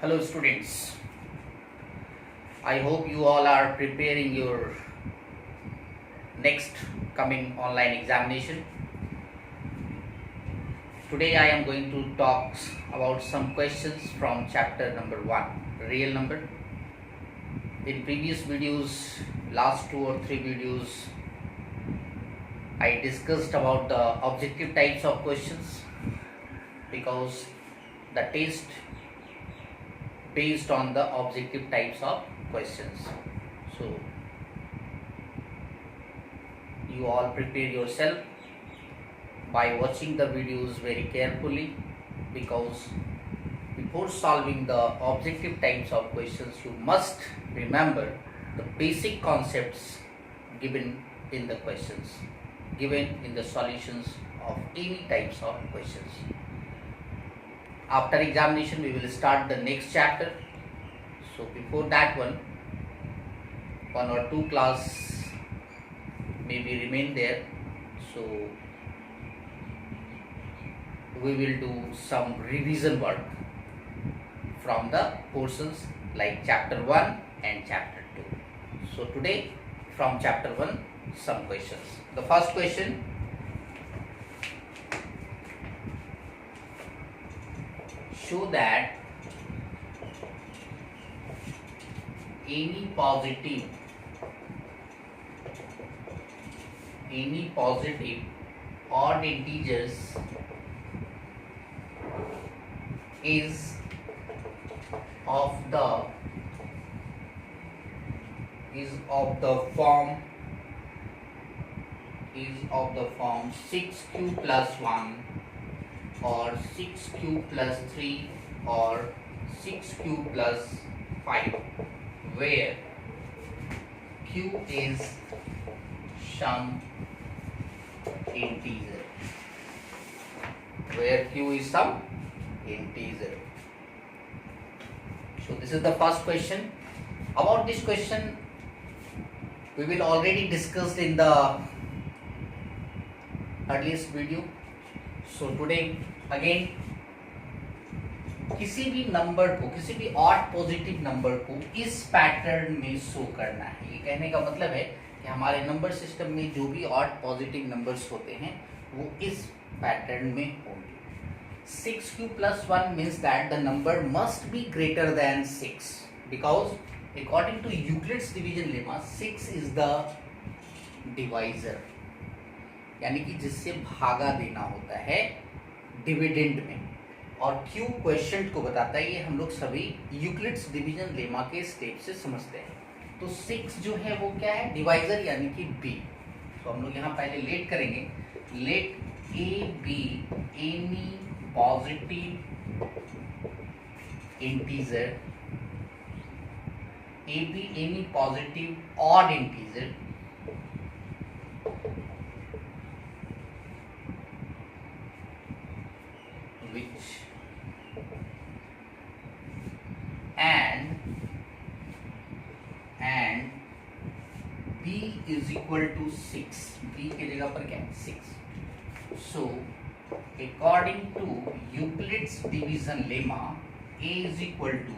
Hello students, I hope you all are preparing your next coming online examination. Today I am going to talk about some questions from chapter number 1, real number. In previous videos, last 2 or 3 videos, I discussed about the objective types of questions because the test based on the objective types of questions. So you all prepare yourself by watching the videos very carefully, because before solving the objective types of questions you must remember the basic concepts given in the questions, given in the solutions of any types of questions. After examination we will start the next chapter. So before that one or two class maybe remain there. So we will do some revision work from the portions like chapter 1 and chapter 2. So today from chapter 1 some questions. The first question: show that any positive odd integers is of the form 6q plus 1 or 6q plus 3 or 6q plus 5, where q is some integer. So this is the first question. About this question we will already discussed in the earliest video. So today again किसी भी number को, किसी भी odd positive number को इस pattern में show करना है। ये कहने का मतलब है कि हमारे नंबर सिस्टम में जो भी ऑड पॉजिटिव नंबर्स होते हैं वो इस पैटर्न में होंगे। 6q plus 1 means that the number must be greater than 6, because according to Euclid's division lemma 6 is the divisor, यानी कि जिससे भागा देना होता है डिविडेंड में, और q क्वेश्चन को बताता है। ये हम लोग सभी यूक्लिड्स डिवीजन लेमा के स्टेप से समझते हैं। तो 6 जो है वो क्या है? डिवाइजर, यानी कि b। तो हम लोग यहाँ पहले लेट करेंगे। Let a be any positive integer, a be any positive odd integer which and b is equal to 6, b की जगह पर क्या है? 6. So according to Euclid's division lemma, a is equal to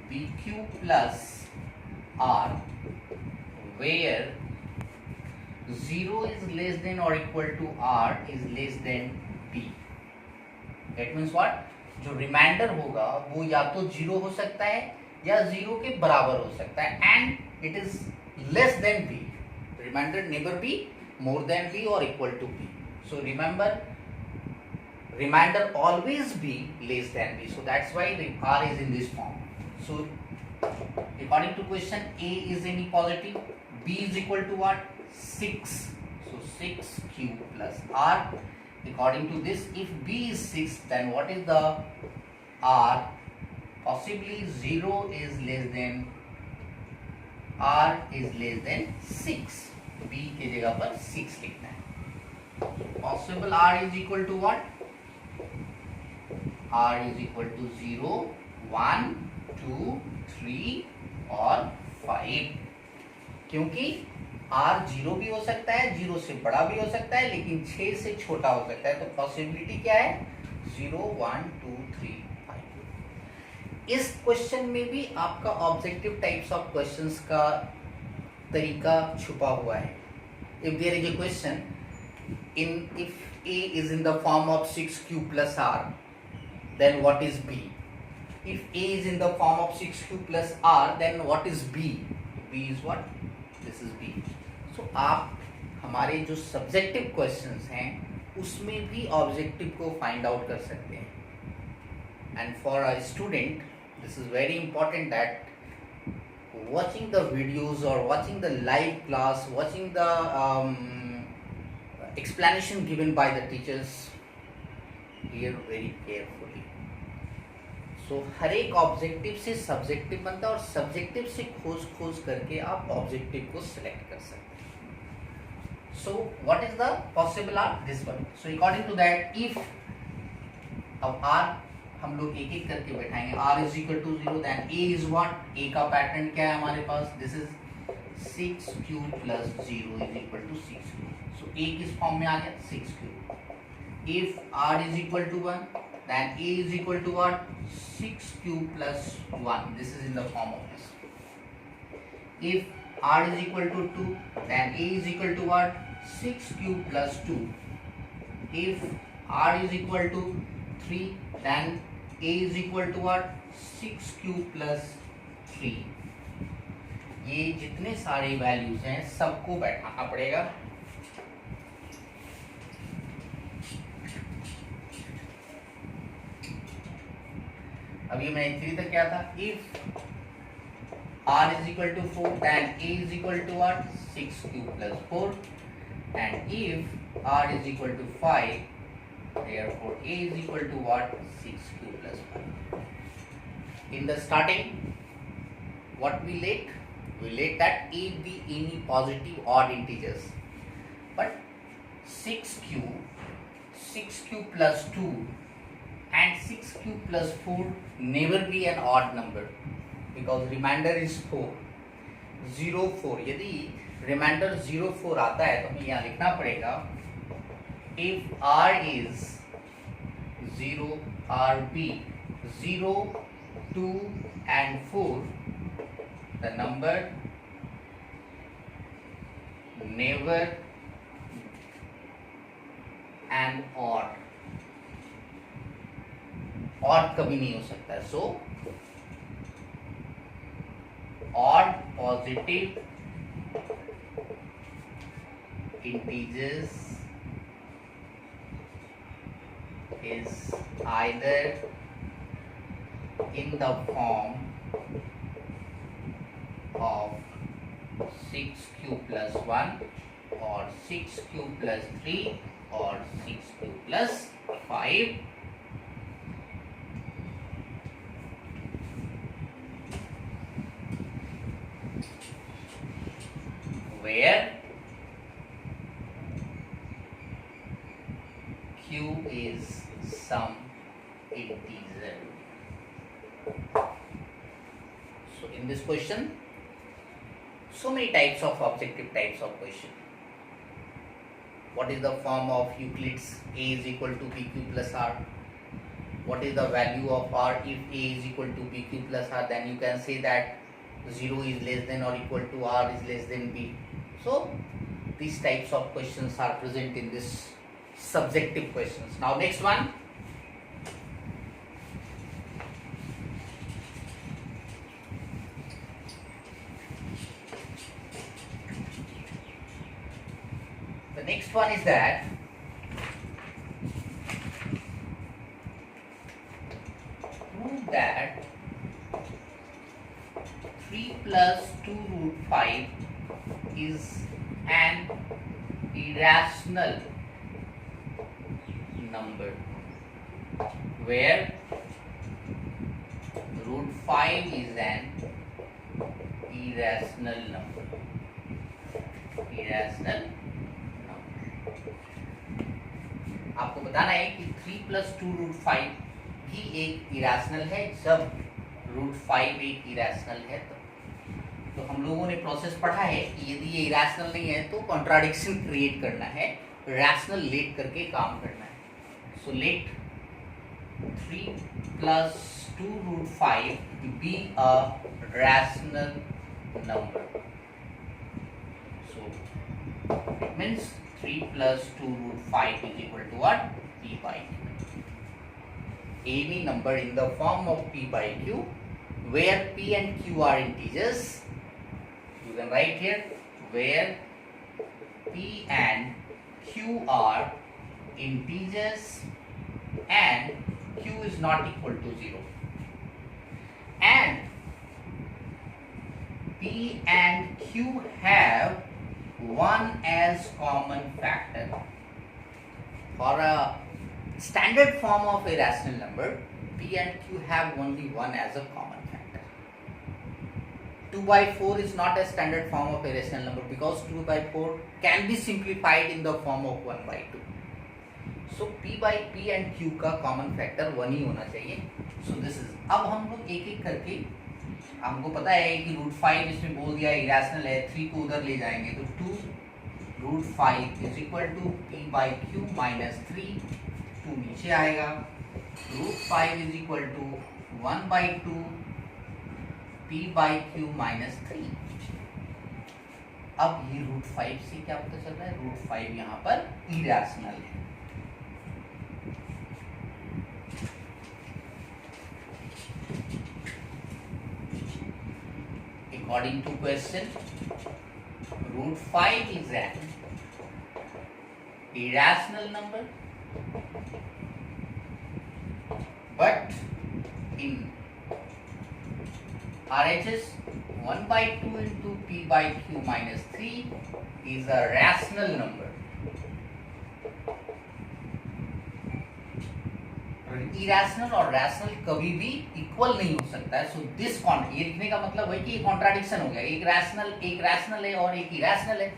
bq plus r, where 0 is less than or equal to r is less than b. That means what? जो reminder होगा वो या तो 0 हो सकता है या 0 के बराबर हो सकता है, and it is less than b. Remainder never be more than b or equal to b. So remember, remainder always be less than b. So that's why the r is in this form. So according to question, a is any positive, b is equal to what? 6. So 6q plus r. According to this, if b is 6, then what is the r? Possibly 0 is less than, r is less than 6. b की जगह पर 6 लिखना है। Possible r is equal to what? r is equal to 0, 1, 2, 3 और 5, क्योंकि r 0 भी हो सकता है, 0 से बड़ा भी हो सकता है, लेकिन 6 से छोटा हो सकता है। तो पॉसिबिलिटी क्या है? 0, 1, 2, 3, 5। इस क्वेश्चन में भी आपका ऑब्जेक्टिव टाइप्स ऑफ क्वेश्चंस का तरीका छुपा हुआ है. If there is a question if A is in the form of 6q plus r, then what is B? If A is in the form of 6q plus r, then what is B? B is what? This is B. So आप हमारे जो subjective questions हैं उसमें भी objective को find out कर सकते हैं. And for a student this is very important that watching the videos or watching the live class, watching the explanation given by the teachers, hear very carefully. So हर एक objective से subjective बनता है और subjective से खोज करके आप objective को सिलेक्ट कर सकते हैं. So what is the possible R? This one. So according to that, if अब R हम लोग एक एक करके बैठाएंगे. R is equal to 0, then A is what? A का पैटर्न क्या है हमारे पास? This is 6q plus 0 is equal to 6q. So A किस फॉर्म में आ गया? 6q. If R is equal to 1, then A is equal to what? 6q plus 1. This is in the form of this. If R is equal to 2, then A is equal to what? 6q plus 2. If R is equal to 3, then A is equal to what? 6q plus 3. ये जितने सारे values हैं सबको बैठाना पड़ेगा. अभी मैंने 3 तक क्या था? If R is equal to 4, then A is equal to what? 6q plus 4. And if R is equal to 5, therefore A is equal to what? 6q plus 5. In the starting, what we let? We let that A be any positive odd integers. But 6q plus 2 and 6q plus 4 never be an odd number because remainder is 4. 0, 4. यदि remainder 0, 4 आता है तो हमें यहाँ लिखना पड़ेगा if R is 0, RB 0, 2 and 4, the number never an odd. Odd कभी नहीं हो सकता है. So odd positive integers is either in the form of 6q plus 1 or 6q plus 3 or 6q plus 5. Where q is some integer. So in this question, so many types of objective types of question. What is the form of Euclid's A is equal to BQ plus R? What is the value of R if A is equal to BQ plus R? Then you can say that 0 is less than or equal to R is less than B. So these types of questions are present in this subjective questions. Now next one. The next one is that prove that 3 plus 2 root 5 is an irrational number where root 5 is an irrational number. Irrational number. आपको बताना है कि 3 plus 2 root 5 भी एक irrational है जब root 5 एक irrational है तो हम लोगों ने प्रोसेस पढ़ा है कि यदि ये irrational नहीं है तो कॉन्ट्राडिक्शन क्रिएट करना है, रैशनल लेट करके काम करना है. So let 3 plus 2 root 5 be a rational number. So it means 3 plus 2 root 5 is equal to what? P by Q. Any number in the form of P by Q where P and Q are integers, you can write here where P and Q are integers and Q is not equal to 0, and P and Q have 1 as common factor. For a standard form of a rational number, P and Q have only 1 as a common factor. 2 by 4 is not a standard form of a rational number because 2 by 4 can be simplified in the form of 1 by 2. So P and Q का common factor 1 ही होना चाहिए. So this is, अब हम लोग एक एक करके, हमको पता है कि रूट 5 इसमें बोल दिया इरेशनल है, 3 को उधर ले जाएंगे तो 2 root 5 is equal to P by Q minus 3, 2 नीचे आएगा, root 5 is equal to 1 by 2 P by Q minus 3. अब ये रूट 5 से क्या पता चल रहा है? रूट 5 यहाँ पर इरेशनल है. According to question, root 5 is an irrational number, but in RHS 1 by 2 into P by Q minus 3 is a rational number. Irrational और रैशनल कभी भी इक्वल नहीं हो सकता है. सो दिस ये लिखने का मतलब है कि ये कॉन्ट्राडिक्शन हो गया, एक रैशनल है और एक इरेशनल है,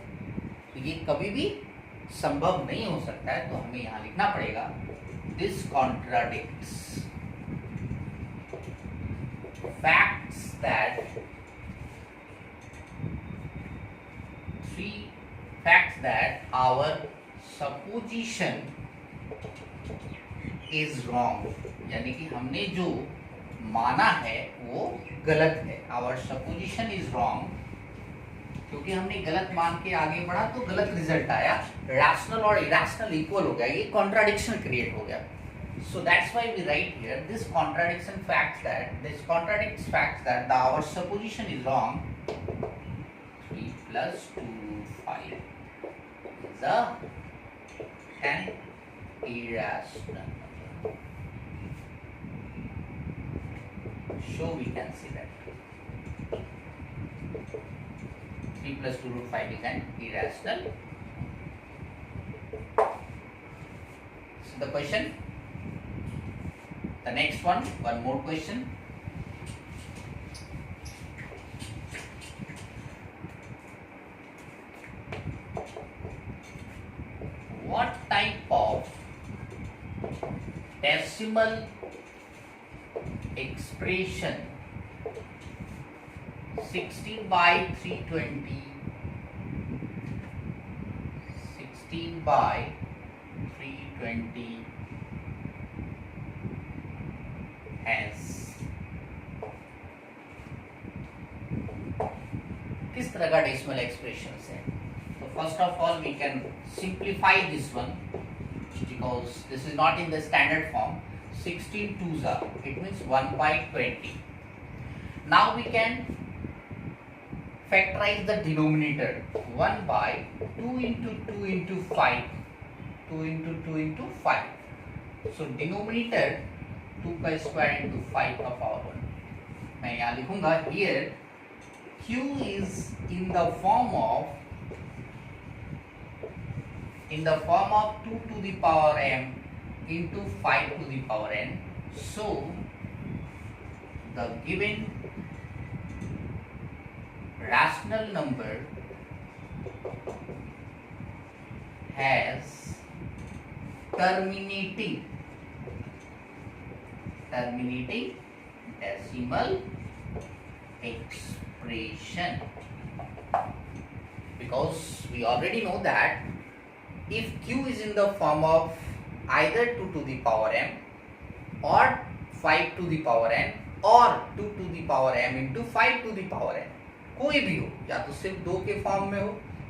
तो ये कभी भी संभव नहीं हो सकता है. तो हमें यहाँ लिखना पड़ेगा this contradicts facts that our supposition is wrong, यानी कि हमने जो माना है वो गलत है. our supposition is wrong, क्योंकि हमने गलत मान के आगे बढ़ा तो गलत रिजल्ट आया, रैशनल और इरेशनल इक्वल हो गया, ये कॉन्ट्राडिक्शन क्रिएट हो गया. So that's why we write here this contradicts facts that our supposition is wrong. 3 plus 2 5 is an irrational number. So we can see that 3 plus 2 root 5 is an irrational. So the question, the next one more question. What type of decimal expression 16 by 320 has, किस तरह का decimal expression है? So first of all we can simplify this one because this is not in the standard form. 16 twos are, it means 1 by 20. Now we can factorize the denominator. 1 by 2 into 2 into 5, 2 into 2 into 5. So denominator 2 का square into 5 का power 1. मैं यहाँ लिखूंगा here Q is in the form of 2 to the power m into 5 to the power n. So the given rational number has terminating decimal expression, because we already know that if Q is in the form of either 2 to the power m or 5 to the power n और 2 to the power m into 5 to the power n, कोई भी हो, या तो सिर्फ 2 के form में हो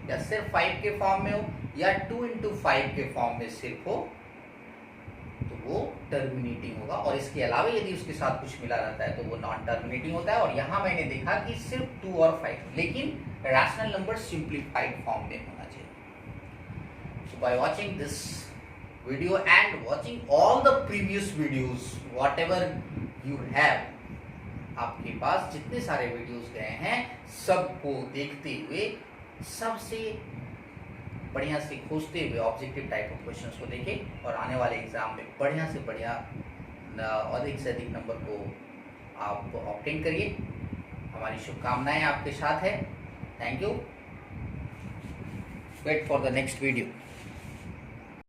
या सिर्फ 5 के फॉर्म में हो या 2 into 5 के फॉर्म में सिर्फ हो, तो वो टर्मिनेटिंग होगा। और इसके अलावा यदि उसके साथ कुछ मिला रहता है तो वो नॉन टर्मिनेटिंग होता है। और यहाँ मैंने देखा कि सिर्फ 2 और 5, लेकिन रैशनल नंबर सिंप्लीफाइड फॉर्म में होना चाहिए। So by watching this video and watching all the previous videos whatever you have, आपके पास जितने सारे वीडियोस गए हैं सबको देखते हुए, सबसे बढ़िया से खोजते हुए ऑब्जेक्टिव टाइप ऑफ क्वेश्चंस को देखें और आने वाले एग्जाम में बढ़िया से बढ़िया अधिक से अधिक नंबर को आप ऑब्टेन करिए। हमारी शुभकामनाएं आपके साथ है। Thank you. Wait for the next video.